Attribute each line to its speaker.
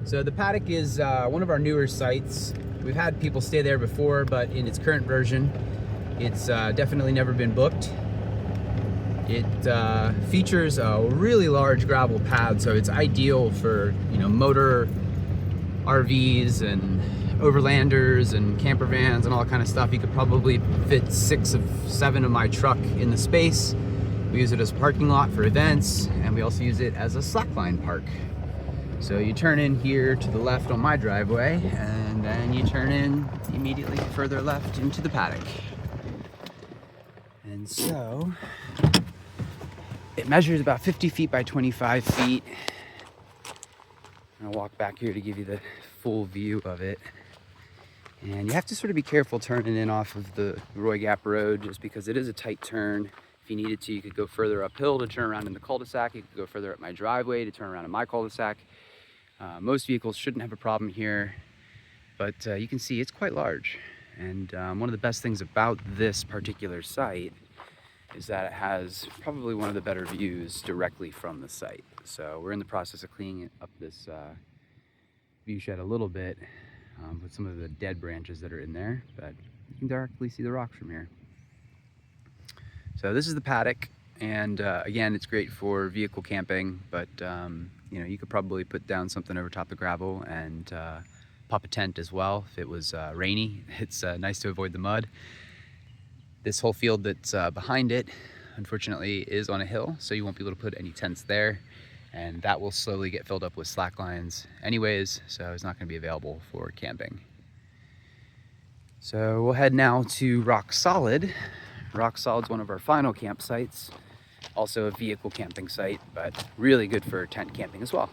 Speaker 1: So the Paddock is one of our newer sites. We've had people stay there before, but in its current version, it's definitely never been booked. It features a really large gravel pad, so it's ideal for motor RVs and overlanders and camper vans and all that kind of stuff. You could probably fit 6 of 7 of my truck in the space. We use it as a parking lot for events, and we also use it as a slackline park. So you turn in here to the left on my driveway, and then you turn in immediately further left into the paddock. And so it measures about 50 feet by 25 feet. I'll walk back here to give you the full view of it. And you have to sort of be careful turning in off of the Roy Gap Road, just because it is a tight turn. If you needed to, you could go further uphill to turn around in the cul-de-sac. You could go further up my driveway to turn around in my cul-de-sac. Most vehicles shouldn't have a problem here, but you can see it's quite large. And one of the best things about this particular site is that it has probably one of the better views directly from the site. So we're in the process of cleaning up this view shed a little bit with some of the dead branches that are in there, but you can directly see the rocks from here. So this is the paddock, and again, it's great for vehicle camping, but you could probably put down something over top of gravel and pop a tent as well if it was rainy. It's nice to avoid the mud. This whole field that's behind it, unfortunately, is on a hill, so you won't be able to put any tents there, and that will slowly get filled up with slack lines anyways, so it's not going to be available for camping. So we'll head now to Rock Solid. Rock Solid's one of our final campsites, also a vehicle camping site, but really good for tent camping as well.